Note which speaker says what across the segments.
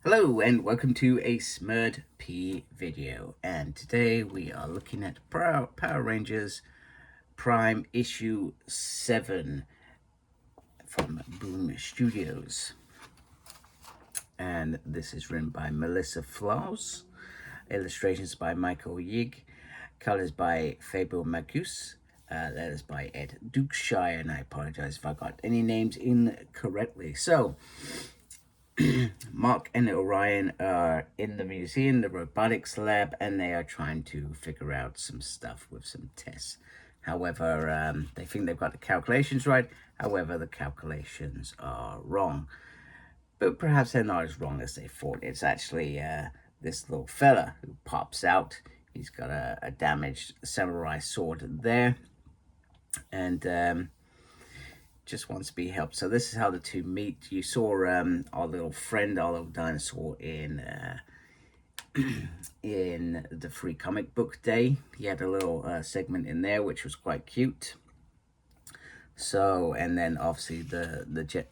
Speaker 1: Hello and welcome to a Smurd P video, and today we are looking at Power Rangers Prime issue 7 from Boom Studios, and this is written by Melissa Flores, illustrations by Michael Yig, colors by Fabio Macus, letters by Ed Dukeshire, and I apologize if I got any names incorrectly. So Mark and Orion are in the museum, the robotics lab, and they are trying to figure out some stuff with some tests. However, they think they've got the calculations right. However, the calculations are wrong. But perhaps they're not as wrong as they thought. It's actually this little fella who pops out. He's got a damaged samurai sword there. And just wants to be helped. So this is how the two meet. You saw our little friend, our little dinosaur in the free comic book day. He had a little segment in there which was quite cute. So, and then obviously the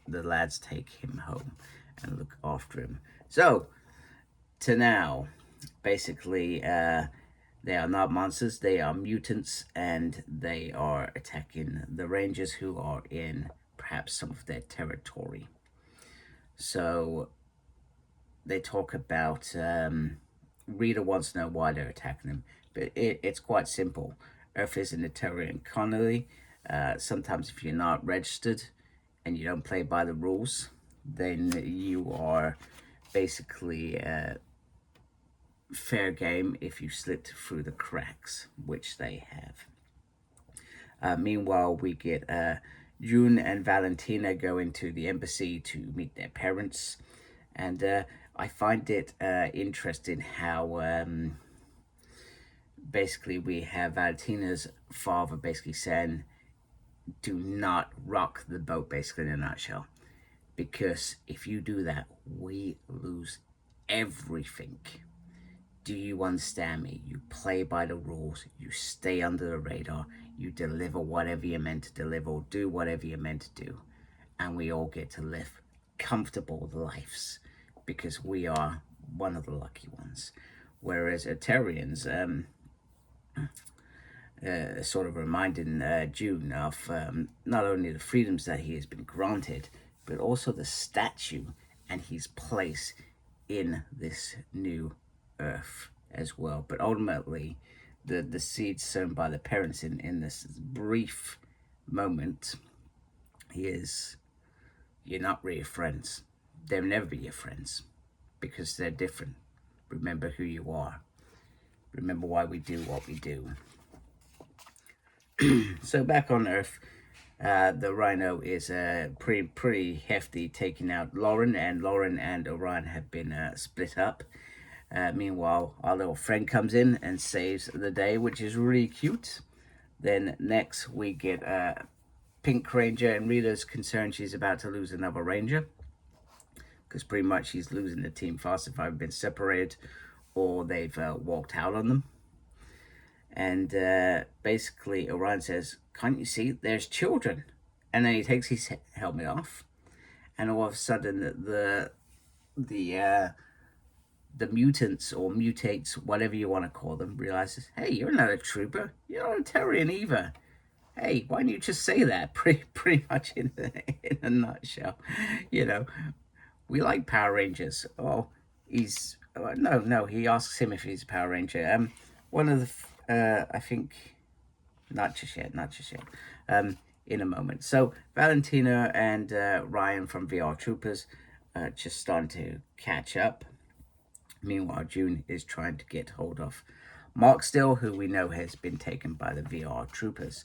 Speaker 1: lads take him home and look after him. So to now, basically they are not monsters, they are mutants, and they are attacking the Rangers who are in perhaps some of their territory. So they talk about Rita wants to know why they're attacking them, but it's quite simple. Earth is in the Terran colony. Sometimes if you're not registered and you don't play by the rules, then you are basically fair game if you slipped through the cracks, which they have. Meanwhile, we get June and Valentina go into the embassy to meet their parents, and I find it interesting how basically we have Valentina's father basically saying, do not rock the boat, basically in a nutshell, because if you do that, we lose everything. Do you understand me? You play by the rules, you stay under the radar, you deliver whatever you're meant to deliver, do whatever you're meant to do, and we all get to live comfortable lives because we are one of the lucky ones. Whereas Etarians, sort of reminding June of not only the freedoms that he has been granted, but also the statue and his place in this new earth as well. But ultimately, the seeds sown by the parents in this brief moment is, you're not really friends. They'll never be your friends because they're different. Remember who you are. Remember why we do what we do. So back on Earth, the Rhino is pretty hefty, taking out Lauren, and Orion have been split up. Meanwhile, our little friend comes in and saves the day, which is really cute. Then next we get Pink Ranger, and Rita's concerned she's about to lose another Ranger, because pretty much she's losing the team fast if I've been separated or they've walked out on them. And basically Orion says, can't you see there's children? And then he takes his helmet off, and all of a sudden the mutants or mutates, whatever you want to call them, realizes, hey, you're not a trooper, you're not a Terrian either. Hey, why don't you just say that? Pretty much in a nutshell. You know, we like Power Rangers. Oh, he's no. He asks him if he's a Power Ranger. One of the I think not just yet. In a moment. So Valentina and Ryan from VR Troopers just starting to catch up. Meanwhile, June is trying to get hold of Mark still, who we know has been taken by the VR Troopers.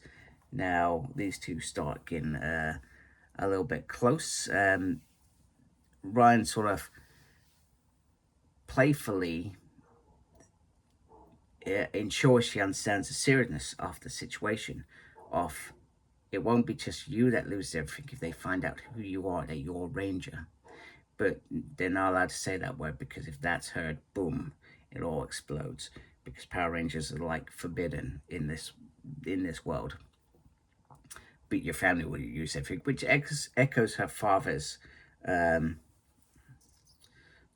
Speaker 1: Now these two start getting a little bit close. Ryan sort of playfully ensures she understands the seriousness of the situation. Of it won't be just you that loses everything if they find out who you are, that you're a Ranger. But they're not allowed to say that word, because if that's heard, boom, it all explodes. Because Power Rangers are like forbidden in this world. But your family will use everything, which echoes her father's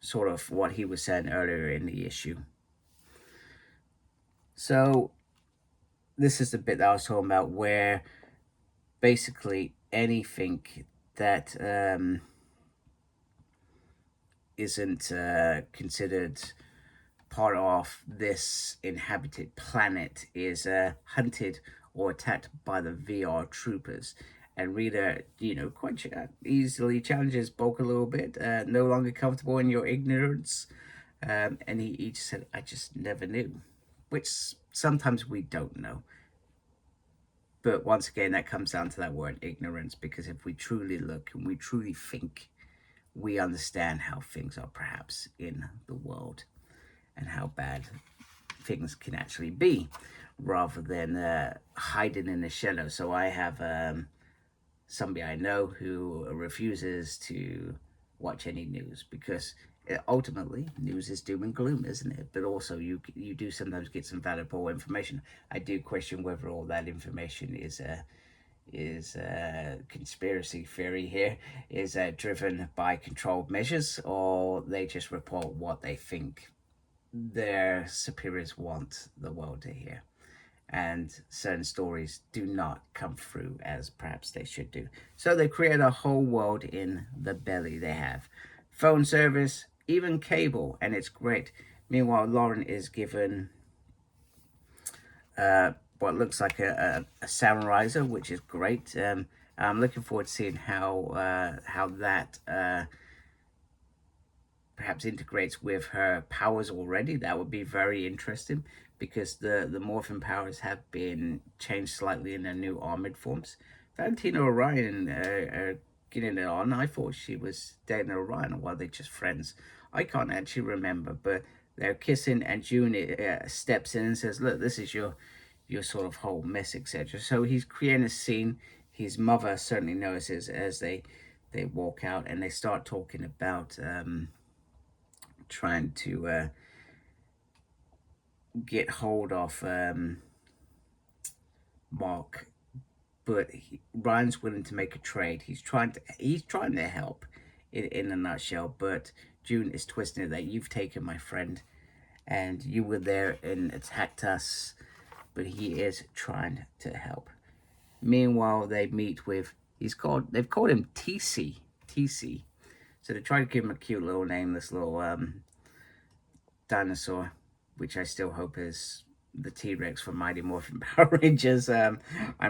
Speaker 1: sort of what he was saying earlier in the issue. So this is the bit that I was talking about, where basically anything that isn't considered part of this inhabited planet is hunted or attacked by the VR troopers. And Rita, quite easily challenges Bulk a little bit, no longer comfortable in your ignorance. And he just said, I just never knew, which sometimes we don't know. But once again, that comes down to that word ignorance, because if we truly look and we truly think, we understand how things are perhaps in the world and how bad things can actually be, rather than hiding in the shadow. So I have somebody I know who refuses to watch any news, because ultimately news is doom and gloom, isn't it? But also you do sometimes get some valuable information. I do question whether all that information is conspiracy theory here, is driven by controlled measures, or they just report what they think their superiors want the world to hear. And certain stories do not come through as perhaps they should do. So they create a whole world in the belly. They have phone service, even cable, and it's great. Meanwhile, Lauren is given what looks like a samuraiser, which is great. I'm looking forward to seeing how that perhaps integrates with her powers already. That would be very interesting, because the morphin powers have been changed slightly in their new armored forms. Valentina Orion getting it on. I thought she was dating Orion, or are they just friends? I can't actually remember, but they're kissing, and June steps in and says, look, this is your sort of whole mess, etc. So he's creating a scene. His mother certainly notices as they walk out, and they start talking about trying to get hold of Mark, but Ryan's willing to make a trade. He's trying to help, in a nutshell. But June is twisting it that you've taken my friend, and you were there and attacked us. But he is trying to help. Meanwhile, they meet with they've called him TC. TC. So they try to give him a cute little name, this little dinosaur, which I still hope is the T-Rex from Mighty Morphin Power Rangers. I'm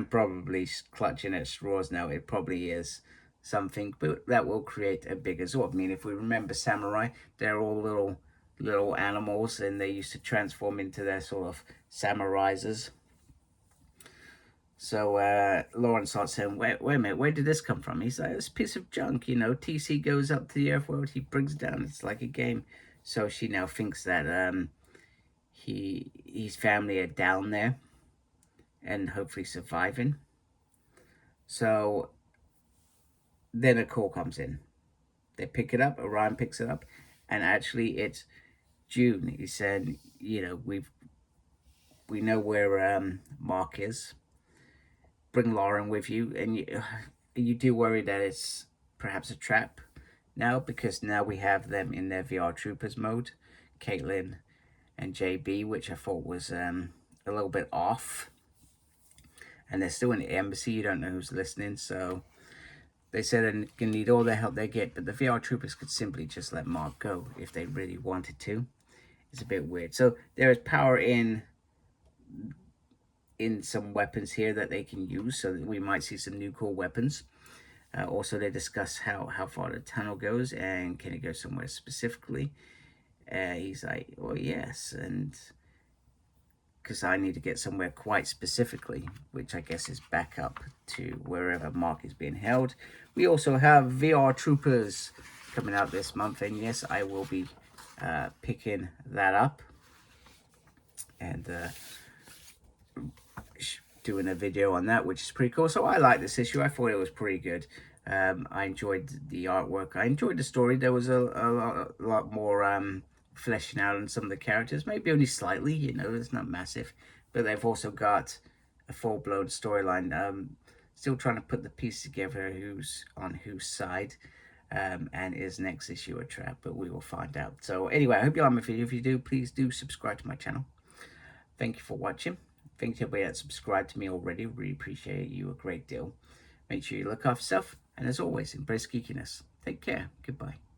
Speaker 1: probably clutching at straws now. It probably is something, but that will create a bigger Zord. I mean, if we remember Samurai, they're all little animals, and they used to transform into their sort of samurizers. So Lauren starts saying, wait a minute, where did this come from? He's like, it's a piece of junk, TC goes up to the Earth world, he brings it down, it's like a game. So she now thinks that his family are down there and hopefully surviving. So then a call comes in. They pick it up, Orion picks it up, and actually it's June. He said, we know where Mark is. Bring Lauren with you, and you do worry that it's perhaps a trap now, because now we have them in their VR troopers mode, Caitlin and JB, which I thought was a little bit off. And they're still in the embassy. You don't know who's listening, so they said they're gonna need all the help they get. But the VR troopers could simply just let Mark go if they really wanted to. It's a bit weird. So there is power in some weapons here that they can use, so that we might see some new cool weapons. Also, they discuss how far the tunnel goes, and can it go somewhere specifically. He's like, well, yes, and because I need to get somewhere quite specifically, which I guess is back up to wherever Mark is being held. We also have VR Troopers coming out this month, and yes, I will be picking that up and doing a video on that, which is pretty cool. So I like this issue. I thought it was pretty good. I enjoyed the artwork. I enjoyed the story. There was a lot more fleshing out on some of the characters, maybe only slightly, it's not massive, but they've also got a full-blown storyline. Still trying to put the piece together, who's on whose side. And is next issue a trap? But we will find out. So anyway, I hope you like my video. If you do, please do subscribe to my channel. Thank you for watching. Thank you everybody that subscribed to me already. Really appreciate you a great deal. Make sure you look after yourself. And as always, embrace geekiness. Take care. Goodbye.